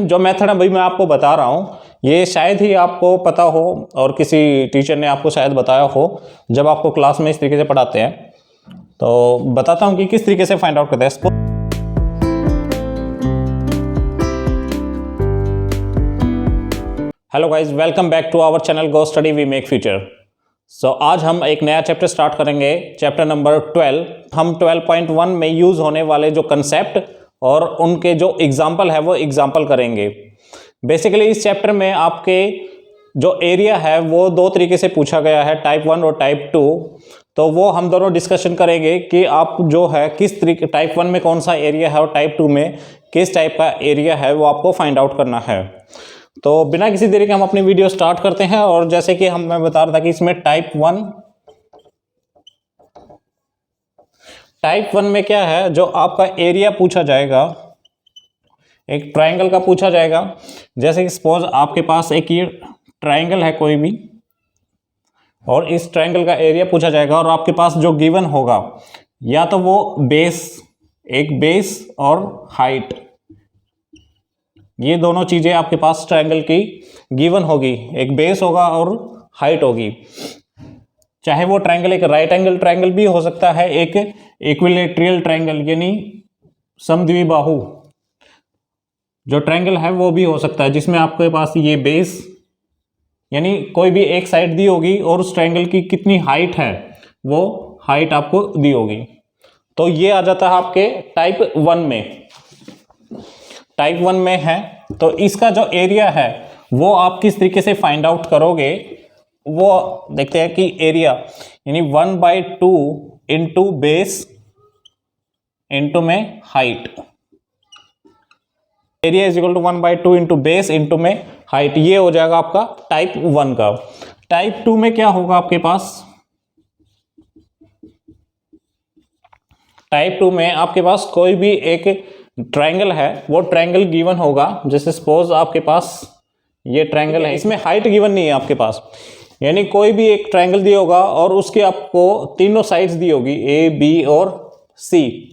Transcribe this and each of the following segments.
जो मेथड अभी मैं आपको बता रहा हूँ ये शायद ही आपको पता हो और किसी टीचर ने आपको शायद बताया हो जब आपको क्लास में इस तरीके से पढ़ाते हैं। तो बताता हूँ कि किस तरीके से फाइंड आउट करते हैं। Hello guys, welcome back to our channel go study we make future. So आज हम एक नया चैप्टर स्टार्ट करेंगे, चैप्टर नंबर 12। हम 12.1 में यूज होने वाले जो कंसेप्ट और उनके जो एग्जाम्पल है वो एग्जाम्पल करेंगे। बेसिकली इस चैप्टर में आपके जो एरिया है वो दो तरीके से पूछा गया है, टाइप 1 और टाइप 2। तो वो हम दोनों डिस्कशन करेंगे कि आप जो है किस तरीके, टाइप 1 में कौन सा एरिया है और टाइप 2 में किस टाइप का एरिया है वो आपको फाइंड आउट करना है। तो बिना किसी देरी के हम अपनी वीडियो स्टार्ट करते हैं। और जैसे कि मैं बता रहा था कि इसमें टाइप 1 में क्या है, जो आपका एरिया पूछा जाएगा एक ट्राइंगल का पूछा जाएगा। जैसे कि सपोज आपके पास एक ये ट्राइंगल है कोई भी, और इस ट्राइंगल का एरिया पूछा जाएगा और आपके पास जो गिवन होगा या तो वो एक बेस और हाइट, ये दोनों चीजें आपके पास ट्रायंगल की गिवन होगी। एक बेस होगा और हाइट होगी। चाहे वो ट्रायंगल एक राइट एंगल ट्रायंगल भी हो सकता है, एक इक्विलैटरल ट्रायंगल यानी समद्विबाहु जो ट्रायंगल है वो भी हो सकता है, जिसमें आपके पास ये बेस यानी कोई भी एक साइड दी होगी और उस ट्रायंगल की कितनी हाइट है वो हाइट आपको दी होगी। तो ये आ जाता है आपके टाइप 1 में। टाइप 1 में है तो इसका जो एरिया है वो आप किस तरीके से फाइंड आउट करोगे वो देखते हैं कि एरिया यानी 1/2 इंटू बेस इंटू में height, area is equal to 1/2 into base into में हाइट, ये हो जाएगा आपका टाइप 1 का। टाइप 2 में क्या होगा आपके पास, टाइप 2 में आपके पास कोई भी एक ट्रायंगल है, वो ट्रायंगल गिवन होगा। जैसे सपोज आपके पास ये ट्रायंगल है, इसमें हाइट गिवन नहीं है आपके पास, यानी कोई भी एक ट्रायंगल दिया होगा और उसके आपको तीनों साइड्स दी होगी ए बी और सी।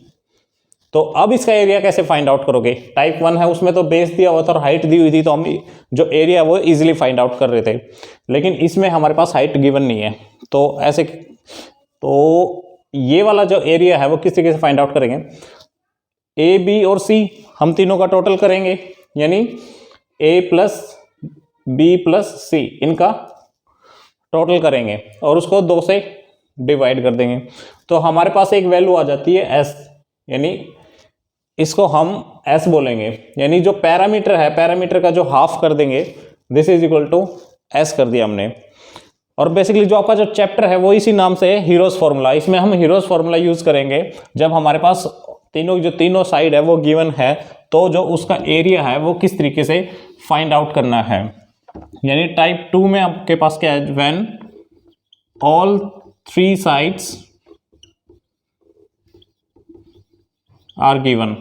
तो अब इसका एरिया कैसे फाइंड आउट करोगे। टाइप 1 है उसमें तो बेस दिया हुआ था और हाइट दी हुई थी, तो हम जो एरिया वो इजीली फाइंड आउट कर रहे थे। लेकिन इसमें हमारे पास हाइट गिवन नहीं है, तो ऐसे तो ये वाला जो एरिया है वो किस तरीके से फाइंड आउट करेंगे। ए बी और सी हम तीनों का टोटल करेंगे, यानी ए प्लस बी प्लस सी, इनका टोटल करेंगे और उसको 2 से डिवाइड कर देंगे। तो हमारे पास एक वैल्यू आ जाती है एस, यानी इसको हम एस बोलेंगे, यानी जो पैरामीटर है पैरामीटर का जो हाफ कर देंगे, this is equal to S कर दिया हमने। और बेसिकली जो आपका जो चैप्टर है वो इसी नाम से है हीरोज फॉर्मूला। इसमें हम हीरोज फॉर्मूला यूज करेंगे जब हमारे पास तीनों साइड है वो गिवन है, तो जो उसका एरिया है वो किस तरीके से फाइंड आउट करना है। यानी टाइप 2 में आपके पास क्या है, when all 3 sides are given,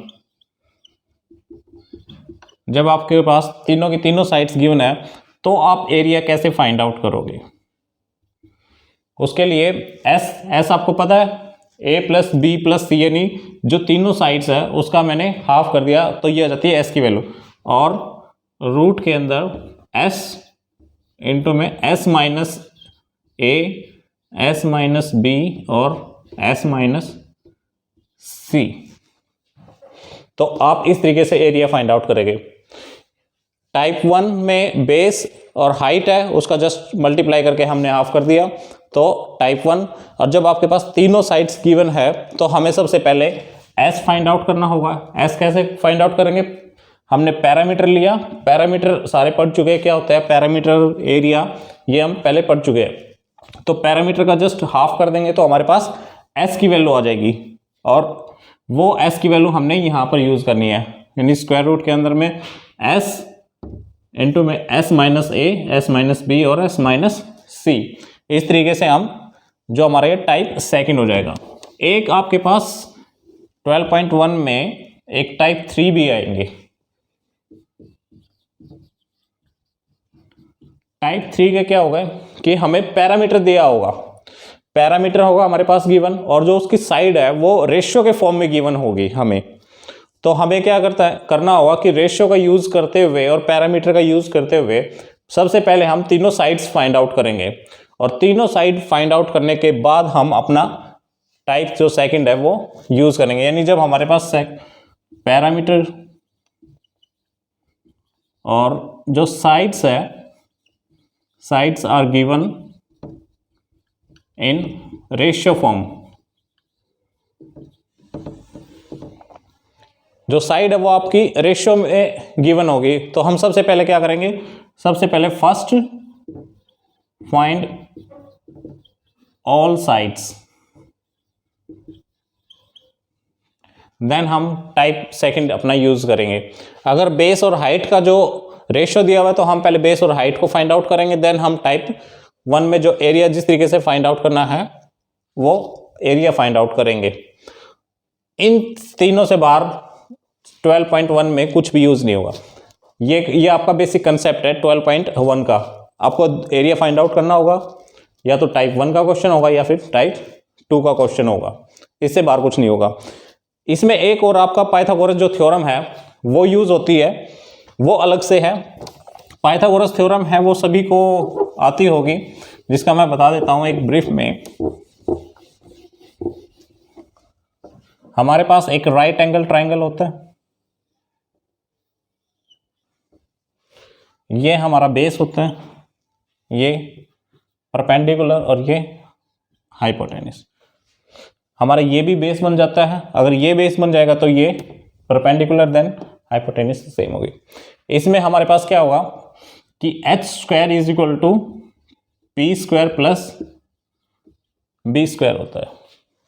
जब आपके पास तीनों की तीनों साइड्स गिवन है तो आप एरिया कैसे फाइंड आउट करोगे। उसके लिए एस आपको पता है, ए प्लस बी प्लस सी, यानी जो तीनों साइड्स है उसका मैंने हाफ कर दिया, तो ये आ जाती है एस की वैल्यू। और रूट के अंदर एस इंटू में S minus A, S minus B और एस माइनस सी। तो आप इस तरीके से एरिया फाइंड आउट करेंगे। टाइप 1 में बेस और हाइट है, उसका जस्ट मल्टीप्लाई करके हमने हाफ कर दिया, तो टाइप 1। और जब आपके पास तीनों साइड्स गिवन है तो हमें सबसे पहले एस फाइंड आउट करना होगा। एस कैसे फाइंड आउट करेंगे, हमने पैरामीटर लिया, पैरामीटर सारे पढ़ चुके हैं क्या होता है पैरामीटर, एरिया, ये हम पहले पढ़ चुके हैं। तो पैरामीटर का जस्ट हाफ कर देंगे तो हमारे पास एस की वैल्यू आ जाएगी, और वो एस की वैल्यू हमने यहाँ पर यूज करनी है, यानी स्क्वायर रूट के अंदर में एस इंटू में S minus A, S minus B और एस माइनस सी। इस तरीके से हम जो हमारा ये टाइप 2 हो जाएगा। एक आपके पास 12.1 में एक टाइप 3 भी आएंगे। टाइप 3 का क्या होगा कि हमें पैरामीटर दिया होगा, पैरामीटर होगा हमारे पास गिवन, और जो उसकी साइड है वो रेशियो के फॉर्म में गिवन होगी हमें। तो हमें क्या करना होगा कि रेशियो का यूज़ करते हुए और पैरामीटर का यूज़ करते हुए सबसे पहले हम तीनों साइड्स फाइंड आउट करेंगे, और तीनों साइड फाइंड आउट करने के बाद हम अपना टाइप जो सेकंड है वो यूज़ करेंगे। यानी जब हमारे पास पैरामीटर और जो साइड्स है, sides are given in ratio form, जो साइड है वो आपकी रेशियो में गिवन होगी, तो हम सबसे पहले क्या करेंगे, सबसे पहले first find all sides, then हम टाइप सेकंड अपना यूज करेंगे। अगर बेस और हाइट का जो रेशियो दिया हुआ है तो हम पहले बेस और हाइट को फाइंड आउट करेंगे, देन हम टाइप 1 में जो एरिया जिस तरीके से फाइंड आउट करना है वो एरिया फाइंड आउट करेंगे। इन तीनों से बाहर 12.1 में कुछ भी यूज नहीं होगा। ये आपका बेसिक कंसेप्ट है 12.1 का। आपको एरिया फाइंड आउट करना होगा, या तो टाइप 1 का क्वेश्चन होगा या फिर टाइप 2 का क्वेश्चन होगा, इससे बाहर कुछ नहीं होगा। इसमें एक और आपका पाइथागोरस जो थ्योरम है वो यूज होती है, वो अलग से है। पाइथागोरस थ्योरम है वो सभी को आती होगी, जिसका मैं बता देता हूं एक ब्रीफ में। हमारे पास एक राइट एंगल ट्राइंगल होता है, ये हमारा बेस होता है, ये परपेंडिकुलर और ये हाइपोटेन्यूस। हमारा ये भी बेस बन जाता है, अगर ये बेस बन जाएगा तो ये परपेंडिकुलर देन हाइपोटेन्यूस सेम होगी। इसमें हमारे पास क्या होगा कि h square is equal to P square plus B square होता है।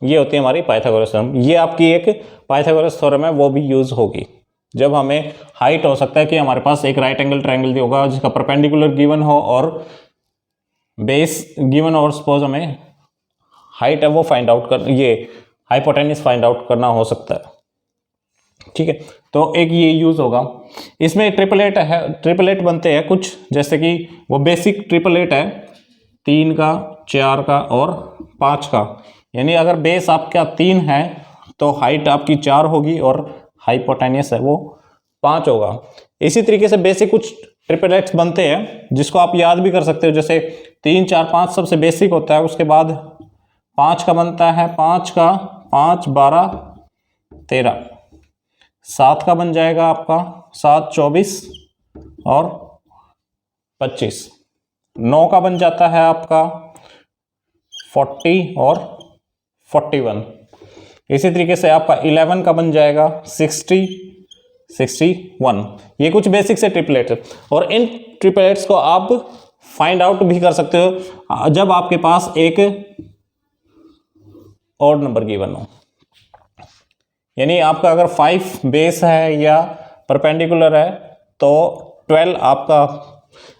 ये होती है हमारी पाइथागोरस थ्योरम। ये आपकी एक पाइथागोरस थ्योरम है, वो भी यूज होगी जब हमें हाइट हो सकता है कि हमारे पास एक राइट एंगल ट्रायंगल दिया होगा जिसका परपेंडिकुलर गिवन हो और बेस गिवन, और सपोज हमें हाइट है वो फाइंड आउट कर, ये हाइपोटेन्यूस फाइंड आउट करना हो सकता है। ठीक है, तो एक ये यूज होगा। इसमें ट्रिपलेट है, ट्रिपलेट बनते हैं कुछ, जैसे कि वो बेसिक ट्रिपलेट है 3 का, 4 का और 5 का। यानी अगर बेस आपका 3 है तो हाइट आपकी 4 होगी और हाइपोटेन्यूस है वो 5 होगा। इसी तरीके से बेसिक कुछ ट्रिपलेट्स बनते हैं जिसको आप याद भी कर सकते हो, जैसे 3, 4, 5 सबसे बेसिक होता है, उसके बाद 5 का बनता है, 5 का 5, 12, 13, 7 का बन जाएगा आपका 7, 24 और 25, 9 का बन जाता है आपका 40 और 41। इसी तरीके से आपका 11 का बन जाएगा 60, 61। ये कुछ बेसिक से ट्रिपलेट्स है, और इन ट्रिपलेट्स को आप फाइंड आउट भी कर सकते हो जब आपके पास एक ऑड नंबर गिवन हो। यानी आपका अगर 5 बेस है या परपेंडिकुलर है तो 12 आपका,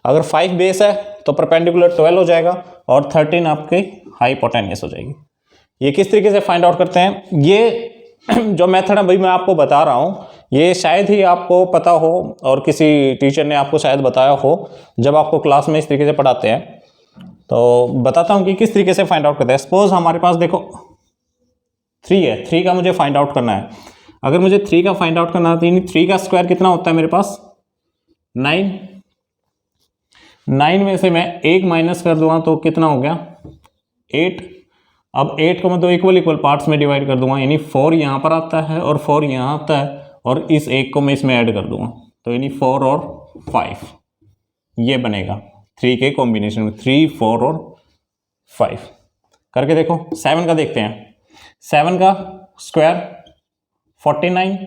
अगर 5 बेस है तो परपेंडिकुलर 12 हो जाएगा और 13 आपके हाइपोटेन्यूस हो जाएगी। ये किस तरीके से फाइंड आउट करते हैं, ये जो मेथड है भाई मैं आपको बता रहा हूँ, ये शायद ही आपको पता हो और किसी टीचर ने आपको शायद बताया हो जब आपको क्लास में इस तरीके से पढ़ाते हैं। तो बताता हूँ कि किस तरीके से फाइंड आउट करते हैं। सपोज हमारे पास देखो 3 है, 3 का मुझे फाइंड आउट करना है। अगर मुझे 3 का फाइंड आउट करना है तो 3 का स्क्वायर कितना होता है मेरे पास 9। 9 में से मैं 1 माइनस कर दूंगा तो कितना हो गया 8। अब 8 को मैं 2 इक्वल पार्ट्स में डिवाइड कर दूंगा, यानी 4 यहाँ पर आता है और 4 यहाँ आता है, और इस 1 को मैं इसमें ऐड कर दूंगा, तो यानी 4 और 5 ये बनेगा 3 के कॉम्बिनेशन में, 3, 4 और 5 करके देखो। 7 का देखते हैं। 7 का स्क्वायर 49,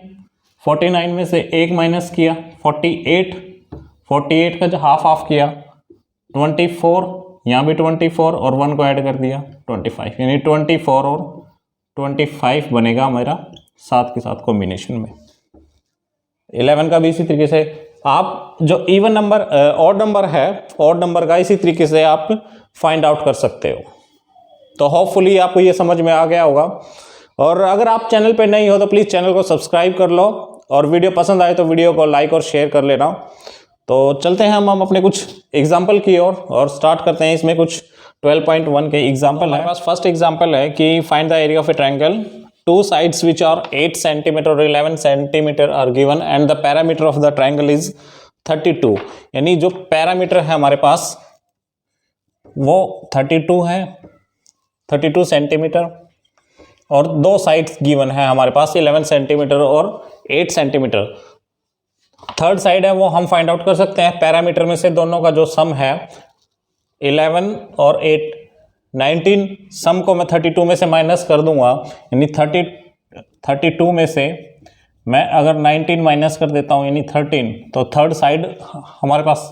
49 में से 1 माइनस किया 48, 48 का जो हाफ किया 24, यहाँ भी 24 और 1 को ऐड कर दिया 25, यानी 24 और 25 बनेगा हमारा 7 के साथ कॉम्बिनेशन में। 11 का भी इसी तरीके से, आप जो इवन नंबर ऑड नंबर है, ऑड नंबर का इसी तरीके से आप फाइंड आउट कर सकते हो। तो होपफुली आपको ये समझ में आ गया होगा, और अगर आप चैनल पे नहीं हो तो प्लीज़ चैनल को सब्सक्राइब कर लो, और वीडियो पसंद आए तो वीडियो को लाइक और शेयर कर लेना। तो चलते हैं हम अपने कुछ एग्जाम्पल की ओर और स्टार्ट करते हैं। इसमें कुछ 12.1 के एग्जाम्पल है। हमारे पास फर्स्ट एग्जाम्पल है कि find the area of A triangle two sides which are 8 centimeter or 11 centimeter are given and the parameter of the triangle is 32। यानी जो पैरामीटर है हमारे पास वो 32 है, 32 सेंटीमीटर, और दो साइड्स गिवन है हमारे पास 11 सेंटीमीटर और 8 सेंटीमीटर। थर्ड साइड है वो हम फाइंड आउट कर सकते हैं पैरामीटर में से दोनों का जो सम है 11 और 8 19, सम को मैं 32 में से माइनस कर दूंगा, यानी 32 में से मैं अगर 19 माइनस कर देता हूँ यानी 13, तो थर्ड साइड हमारे पास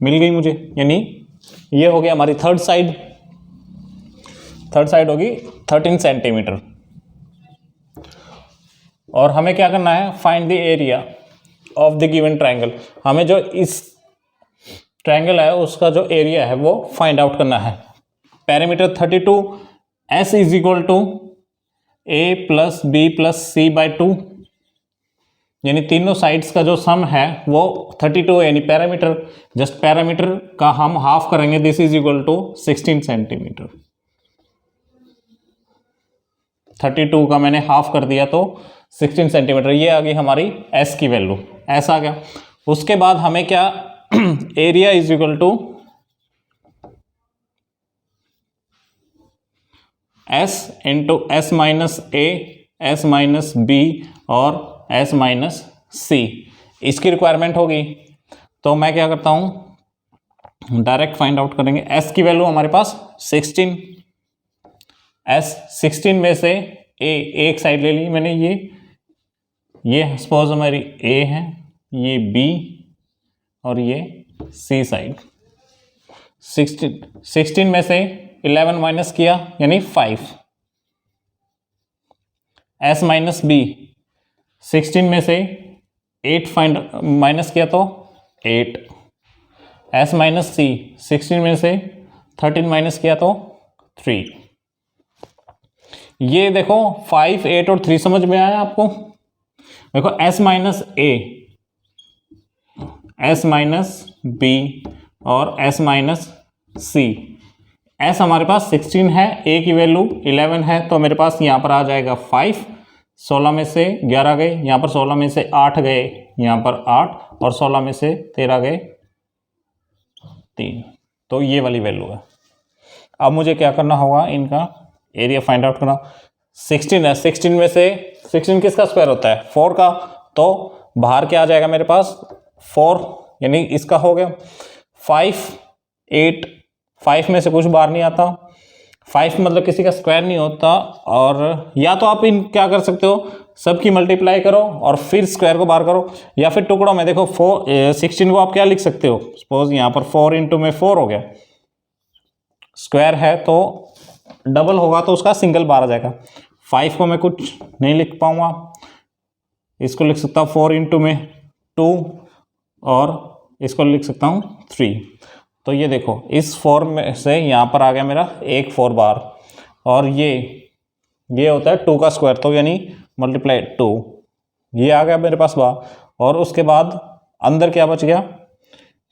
मिल गई मुझे, यानी ये हो गया हमारी थर्ड साइड होगी 13 सेंटीमीटर। और हमें क्या करना है, find the area of the given triangle. हमें जो इस ट्रायंगल है उसका जो एरिया है वो फाइंड आउट करना है। Parameter 32, S is equal to A plus B plus C by 2, यानी तीनों साइड्स का जो सम है वो 32 है, यानी पैरामीटर, जस्ट पैरामीटर का हम हाफ करेंगे, this is equal to 16 centimetre. 32 का मैंने हाफ कर दिया तो 16 सेंटीमीटर, ये आ गई हमारी S की वैल्यू, S आ गया। उसके बाद हमें क्या, area is equal to S into S minus A, S minus B और S माइनस C, इसकी रिक्वायरमेंट होगी। तो मैं क्या करता हूँ, डायरेक्ट फाइंड आउट करेंगे। S की वैल्यू हमारे पास 16, S 16 में से A एक साइड ले ली मैंने, ये सपोज हमारी A है, ये B और ये C साइड। 16 में से 11 माइनस किया यानी 5, S माइनस B 16 में से 8 फाइंड माइनस किया तो 8, S माइनस C 16 में से 13 माइनस किया तो 3। ये देखो 5, 8 और 3 समझ में आया आपको। देखो S minus A, S minus B और S माइनस C। S हमारे पास 16 है, A की वैल्यू 11 है, तो मेरे पास यहाँ पर आ जाएगा 5, 16 में से 11 गए, यहाँ पर 16 में से 8 गए, यहाँ पर 8 और 16 में से 13 गए 3, तो ये वाली वैल्यू है। अब मुझे क्या करना होगा, इनका एरिया फाइंड आउट करना। 16 है, 16 में से 16 किसका स्क्वायर होता है, 4 का, तो बाहर क्या आ जाएगा मेरे पास 4, यानी इसका हो गया 5, 8, 5 में से कुछ बाहर नहीं आता, 5 मतलब किसी का स्क्वायर नहीं होता। और या तो आप इन क्या कर सकते हो, सबकी मल्टीप्लाई करो और फिर स्क्वायर को बाहर करो, या फिर टुकड़ों में देखो 16 को आप क्या लिख सकते हो, सपोज यहाँ पर 4 इंटू में 4 हो गया, स्क्वायर है तो डबल होगा तो उसका सिंगल बाहर आ जाएगा। 5 को मैं कुछ नहीं लिख पाऊंगा, इसको लिख सकता हूँ 4 इंटू में 2 और इसको लिख सकता हूँ 3। तो ये देखो इस 4 में से यहाँ पर आ गया मेरा एक 4 बार, और ये होता है 2 का स्क्वायर, तो यानी मल्टीप्लाई 2, ये आ गया मेरे पास बाहर। और उसके बाद अंदर क्या बच गया,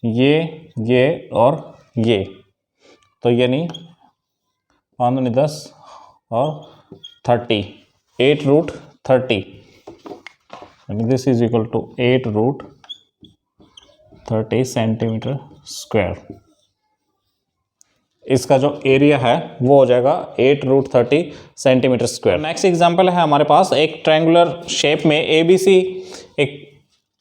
ये और ये, तो यानी 5 दूनी 10 और 30, 8 रूट 30, यानी this is equal to 8 root 30 centimetre square. इसका जो एरिया है वो हो जाएगा 8 root 30 centimetre square. Next example है हमारे पास एक ट्रायंगुलर शेप में ABC, एक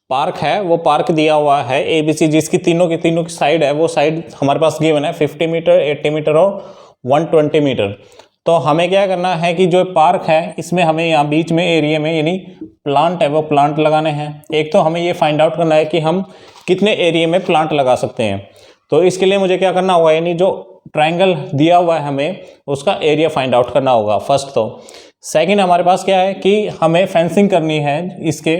पार्क है, वो पार्क दिया हुआ है ABC, जिसकी तीनों की साइड है, वो साइड हमारे पास गिवन है 50 मीटर, 80 मीटर और 120 मीटर। तो हमें क्या करना है कि जो पार्क है इसमें हमें यहाँ बीच में एरिया में यानी प्लांट है वो प्लांट लगाने हैं। एक तो हमें ये फाइंड आउट करना है कि हम कितने एरिया में प्लांट लगा सकते हैं, तो इसके लिए मुझे क्या करना होगा, यानी जो ट्रायंगल दिया हुआ है हमें उसका एरिया फाइंड आउट करना होगा फर्स्ट। तो सेकंड हमारे पास क्या है कि हमें फेंसिंग करनी है, इसके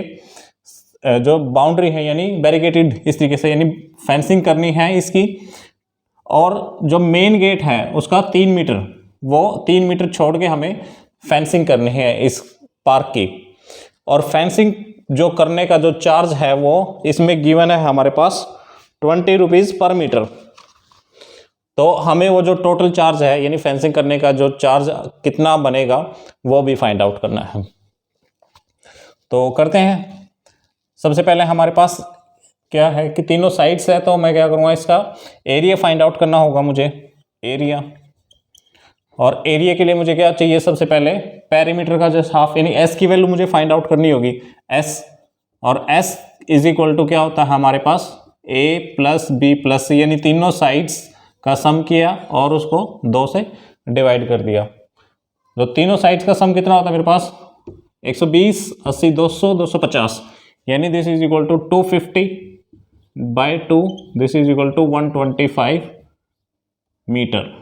जो बाउंड्री है यानी बैरिकेटेड इस तरीके से, यानी फेंसिंग करनी है इसकी। और जो मेन गेट है उसका 3 मीटर, वो 3 मीटर छोड़ के हमें फेंसिंग करनी है इस पार्क की। और फेंसिंग जो करने का जो चार्ज है वो इसमें गिवन है हमारे पास 20 रुपीज़ पर मीटर। तो हमें वो जो टोटल चार्ज है यानी फेंसिंग करने का जो चार्ज कितना बनेगा वो भी फाइंड आउट करना है। तो करते हैं। सबसे पहले हमारे पास क्या है कि तीनों साइड्स है, तो मैं क्या करूँगा, इसका एरिया फाइंड आउट करना होगा मुझे, एरिया। और एरिया के लिए मुझे क्या चाहिए, सबसे पहले पेरीमीटर का जस्ट हाफ यानी एस की वैल्यू मुझे फाइंड आउट करनी होगी, एस। और एस इज इक्वल टू क्या होता है हमारे पास, ए प्लस बी प्लस सी, यानी तीनों साइड्स का सम किया और उसको 2 से डिवाइड कर दिया। तो तीनों साइड्स का सम कितना होता है मेरे पास, 120, 80, 200, 250, यानी this is equal to 250 by 2, this is equal to 125 metre.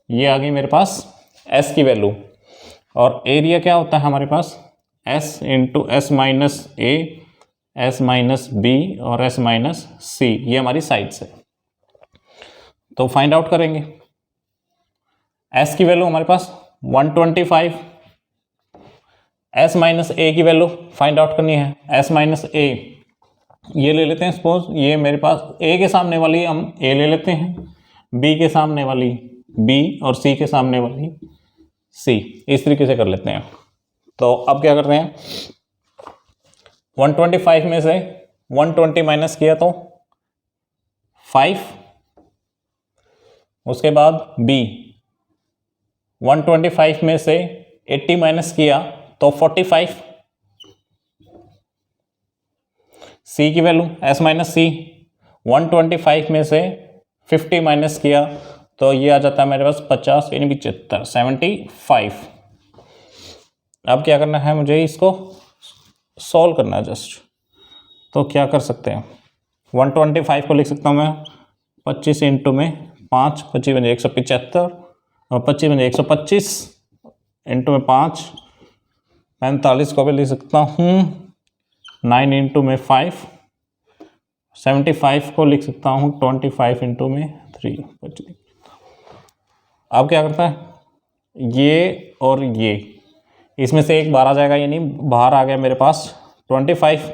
ये आ गई मेरे पास एस की वैल्यू। और एरिया क्या होता है हमारे पास, S into S minus A, S minus B और एस माइनस सी, ये हमारी साइड्स है। तो फाइंड आउट करेंगे। एस की वैल्यू हमारे पास 125, एस माइनस ए की वैल्यू फाइंड आउट करनी है, एस माइनस ए ये ले लेते हैं, सपोज ये मेरे पास ए के सामने वाली हम ए ले लेते हैं, बी के सामने वाली बी और सी के सामने वाली सी, इस तरीके से कर लेते हैं। तो अब क्या करते हैं, 125 में से 120 माइनस किया तो 5, उसके बाद बी 125 में से 80 माइनस किया तो 45, सी की वैल्यू एस माइनस सी 125 में से 50 माइनस किया तो ये आ जाता है मेरे पास 50 यानी 75, 75। अब क्या करना है मुझे, इसको सॉल्व करना है जस्ट। तो क्या कर सकते हैं, 125 को लिख सकता हूँ मैं 25 इंटू में 5, 25 बजे 175 और 25 बजे 125 इंटू में 5, 45 को भी लिख सकता हूँ 9 इंटू में 5, 75 को लिख सकता हूँ 25 इंटू में 3, 25। अब क्या करता है, ये और ये इसमें से एक बाहर आ जाएगा, यानी बाहर आ गया मेरे पास 25।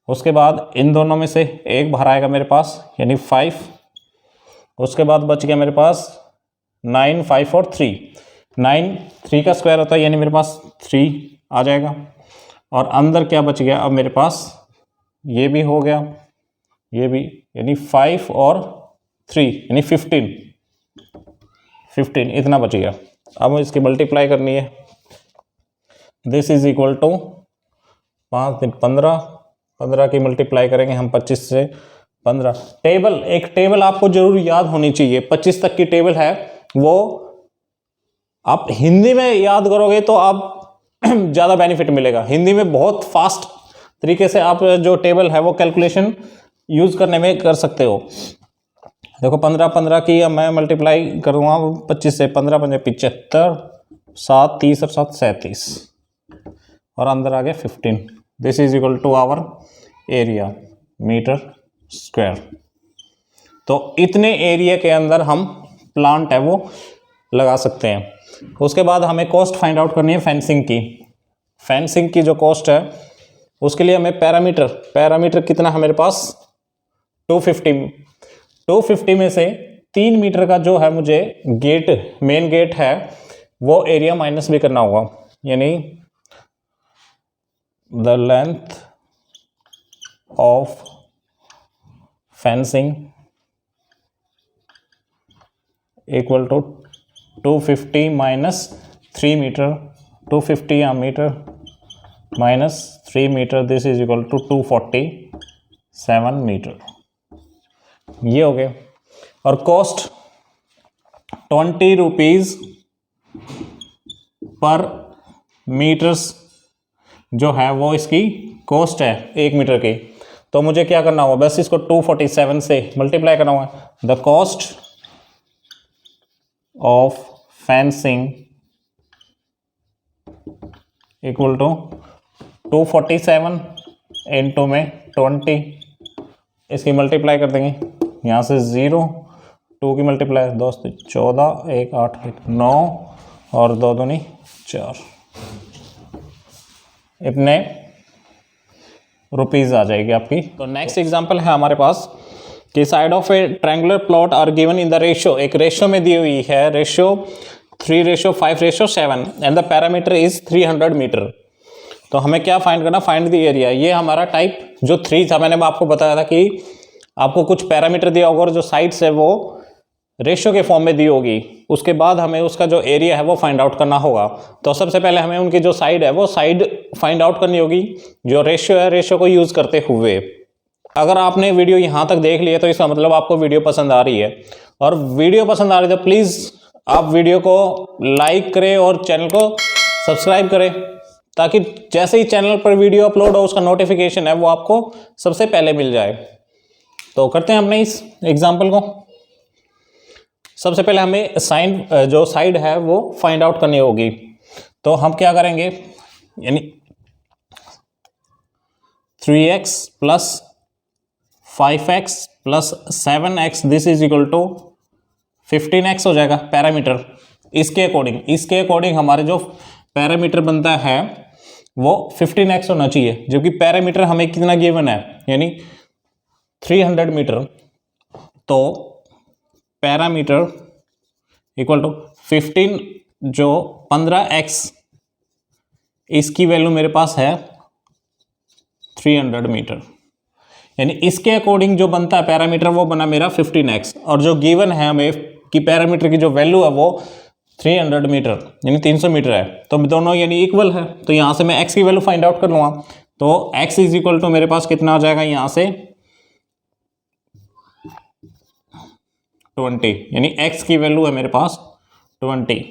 उसके बाद इन दोनों में से एक बाहर आएगा मेरे पास यानी 5। उसके बाद बच गया मेरे पास 9, 5 और 3। 9 3 का स्क्वायर होता है यानी मेरे पास 3 आ जाएगा। और अंदर क्या बच गया, अब मेरे पास ये भी हो गया, ये भी, यानी 5 और 3 यानी 15 इतना बच गया। अब इसकी मल्टीप्लाई करनी है, दिस इज इक्वल टू 5 दिन 15, 15 की मल्टीप्लाई करेंगे हम 25 से 15। टेबल, एक टेबल आपको जरूर याद होनी चाहिए, 25 तक की टेबल है, वो आप हिंदी में याद करोगे तो आप ज़्यादा बेनिफिट मिलेगा। हिंदी में बहुत फास्ट तरीके से आप जो टेबल है वो कैलकुलेशन यूज़ करने में कर सकते हो। देखो 15 15 की अब मैं मल्टीप्लाई करूँगा 25 से, 15 पंजे 75, 7 30 और 7 37 और अंदर आ गया 15। This is equal to our area metre square. तो इतने एरिया के अंदर हम प्लांट है वो लगा सकते हैं। उसके बाद हमें कॉस्ट फाइंड आउट करनी है फेंसिंग की। फेंसिंग की जो कॉस्ट है उसके लिए हमें पैरामीटर कितना है मेरे पास 250 में से 3 मीटर का जो है मुझे गेट, मेन गेट है, वो एरिया माइनस भी करना होगा, यानी the length of fencing equal to 250 minus 3 metre, 250 metre minus 3 metre, this is equal to 247 metre. ये हो गया। और कॉस्ट 20 रुपीज पर मीटर्स जो है वो इसकी कॉस्ट है 1 मीटर की। तो मुझे क्या करना होगा, बस इसको 247 से मल्टीप्लाई करना होगा। The cost of fencing equal to 247 into में 20, इसकी मल्टीप्लाई कर देंगे, यहाँ से 0, 2 की मल्टीप्लाई 2 से 14, 1 8 1 9 और 2 दूनी 4, इतने रुपीज़ आ जाएगी आपकी। तो नेक्स्ट एग्जांपल है हमारे पास कि side of a triangular plot are given in the ratio, एक रेशियो में दी हुई है, ratio 3:5:7 and the parameter is 300 metre. तो हमें क्या फाइंड करना, फाइंड द एरिया। ये हमारा टाइप जो 3 था, मैंने आपको बताया था कि आपको कुछ पैरामीटर दिया होगा और जो साइड्स है वो रेशियो के फॉर्म में दी होगी, उसके बाद हमें उसका जो एरिया है वो फाइंड आउट करना होगा। तो सबसे पहले हमें उनकी जो साइड है वो साइड फाइंड आउट करनी होगी, जो रेशियो है रेशियो को यूज करते हुए। अगर आपने वीडियो यहाँ तक देख लिया तो इसका मतलब आपको वीडियो पसंद आ रही है, और वीडियो पसंद आ रही है तो प्लीज़ आप वीडियो को लाइक करें और चैनल को सब्सक्राइब करें, ताकि जैसे ही चैनल पर वीडियो अपलोड हो उसका नोटिफिकेशन है वो आपको सबसे पहले मिल जाए। तो करते हैं अपने इस एग्जाम्पल को। सबसे पहले हमें जो साइड है वो फाइंड आउट करनी होगी। तो हम क्या करेंगे, यानी 3x plus 5x plus 7x this is equal to 15x हो जाएगा पैरामीटर। इसके अकॉर्डिंग हमारे जो पैरामीटर बनता है वो 15x होना चाहिए, जबकि पैरामीटर हमें कितना गिवन है, यानी 300 मीटर। तो पैरामीटर इक्वल टू 15 जो 15x, इसकी वैल्यू मेरे पास है 300 मीटर, यानी इसके अकॉर्डिंग जो बनता है पैरामीटर वो बना मेरा 15x, और जो गिवन है हमें कि पैरामीटर की जो वैल्यू है वो 300 मीटर यानी 300 मीटर है। तो दोनों यानी इक्वल है, तो यहाँ से मैं x की वैल्यू फाइंड आउट कर लूँगा। तो x इज इक्वल टू मेरे पास कितना आ जाएगा यहाँ से 20, यानी x की वैल्यू है मेरे पास 20।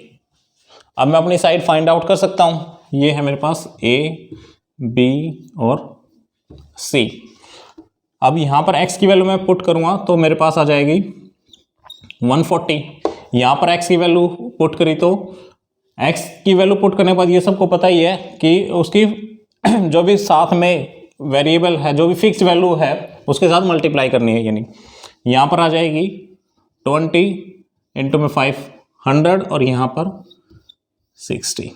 अब मैं अपनी साइड फाइंड आउट कर सकता हूँ, ये है मेरे पास a, b और c। अब यहाँ पर x की वैल्यू मैं पुट करूँगा तो मेरे पास आ जाएगी 140। यहाँ पर x की वैल्यू पुट करी तो x की वैल्यू पुट करने के बाद ये सबको पता ही है कि उसकी जो भी साथ में वेरिएबल है, जो भी फिक्स वैल्यू है उसके साथ मल्टीप्लाई करनी है, यानी यहाँ पर आ जाएगी 20 इंटू में 500 और यहाँ पर 60।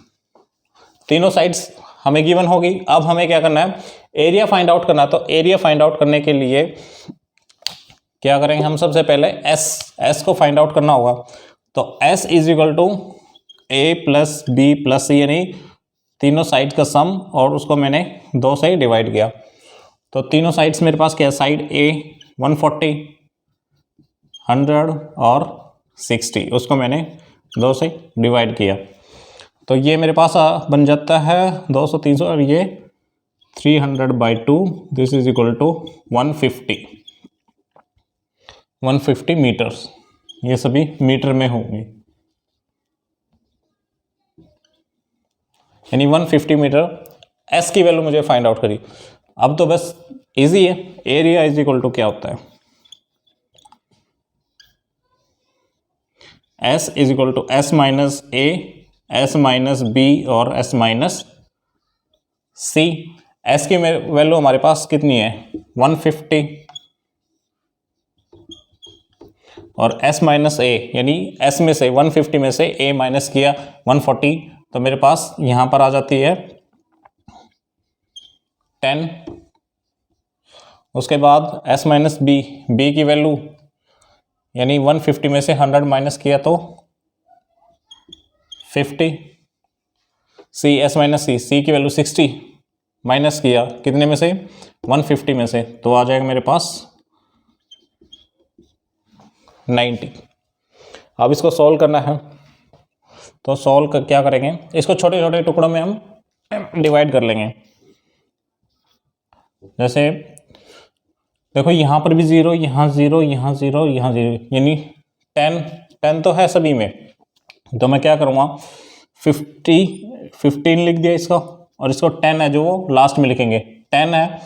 तीनों साइड्स हमें गिवन होगी। अब हमें क्या करना है, एरिया फाइंड आउट करना है। तो एरिया फाइंड आउट करने के लिए क्या करेंगे, हम सबसे पहले एस को फाइंड आउट करना होगा। तो S is equal to A plus B plus C, यानी तीनों साइड का सम, और उसको मैंने 2 से डिवाइड किया। तो तीनों साइड्स मेरे पास क्या है, साइड ए 140, 100 और 60, उसको मैंने 2 से डिवाइड किया। तो ये मेरे पास बन जाता है 200, 300 और ये 300/2, this is equal to 150 metres. ये सभी मीटर में होंगे, यानी 150 मीटर। एस की वैल्यू मुझे फाइंड आउट करी। अब तो बस इजी है, एरिया इज इक्वल टू क्या होता है, S is equal to S minus A, S minus B और एस माइनस सी। एस की वैल्यू हमारे पास कितनी है 150, और एस माइनस ए, यानी एस में से 150 में से ए माइनस किया 140, तो मेरे पास यहां पर आ जाती है 10। उसके बाद एस माइनस बी, बी की वैल्यू यानी 150 में से 100 माइनस किया तो 50। सी, एस माइनस सी, सी की वैल्यू 60 माइनस किया कितने में से 150 में से, तो आ जाएगा मेरे पास 90। अब इसको सॉल्व करना है, तो सॉल्व कर क्या करेंगे, इसको छोटे छोटे टुकड़ों में हम डिवाइड कर लेंगे। जैसे देखो यहाँ पर भी 0, यहाँ 0, यहाँ 0, यहाँ 0, यानी 10 तो है सभी में। तो मैं क्या करूँगा 15 लिख दिया इसका, और इसको 10 है जो वो लास्ट में लिखेंगे, 10 है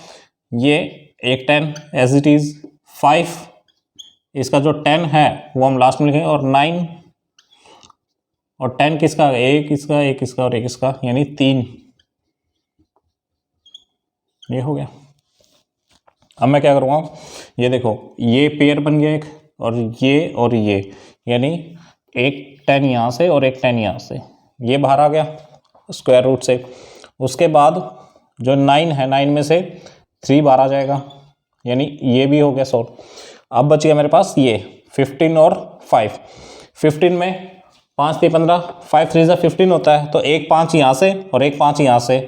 ये एक 10 एज इट इज, 5 इसका जो 10 है वो हम लास्ट में लिखेंगे, और 9 और 10 किसका, एक इसका, एक इसका और एक इसका, यानी 3। ये हो गया। अब मैं क्या करूँगा, ये देखो ये पेयर बन गया एक, और ये यानी एक 10 यहाँ से और एक 10 यहाँ से, ये बाहर आ गया स्क्वायर रूट से। उसके बाद जो 9 है, 9 में से 3 बाहर आ जाएगा, यानी ये भी हो गया सॉल्व। अब बच गया मेरे पास ये 15 और 5। 15 में 5 3 15, 5 3 15 होता है, तो एक 5 यहाँ से और एक 5 यहाँ से,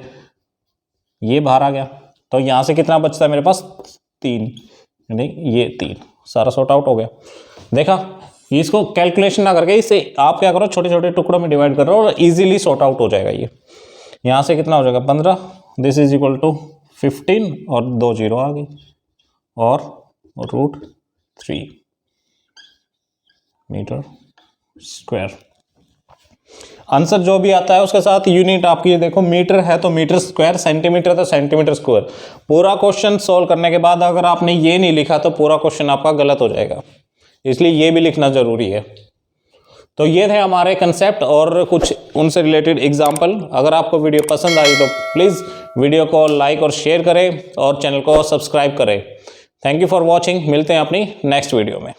ये बाहर आ गया। तो यहाँ से कितना बचता है मेरे पास 3, यानी ये 3 सारा सॉर्ट आउट हो गया। देखा, इसको कैलकुलेशन ना करके इसे आप क्या करो, छोटे छोटे टुकड़ों में डिवाइड करो और इजीली सॉर्ट आउट हो जाएगा। ये यहाँ से कितना हो जाएगा 15, दिस इज इक्वल टू 15 और 2 0 आ गई और √3 मीटर स्क्वायर। आंसर जो भी आता है उसके साथ यूनिट आपकी देखो, मीटर है तो मीटर स्क्वायर, सेंटीमीटर तो सेंटीमीटर स्क्वायर। पूरा क्वेश्चन सॉल्व करने के बाद अगर आपने ये नहीं लिखा तो पूरा क्वेश्चन आपका गलत हो जाएगा, इसलिए ये भी लिखना जरूरी है। तो ये थे हमारे कंसेप्ट और कुछ उनसे रिलेटेड एग्जाम्पल। अगर आपको वीडियो पसंद आई तो प्लीज़ वीडियो को लाइक और शेयर करें और चैनल को सब्सक्राइब करें। Thank you for watching. मिलते हैं अपनी नेक्स्ट वीडियो में।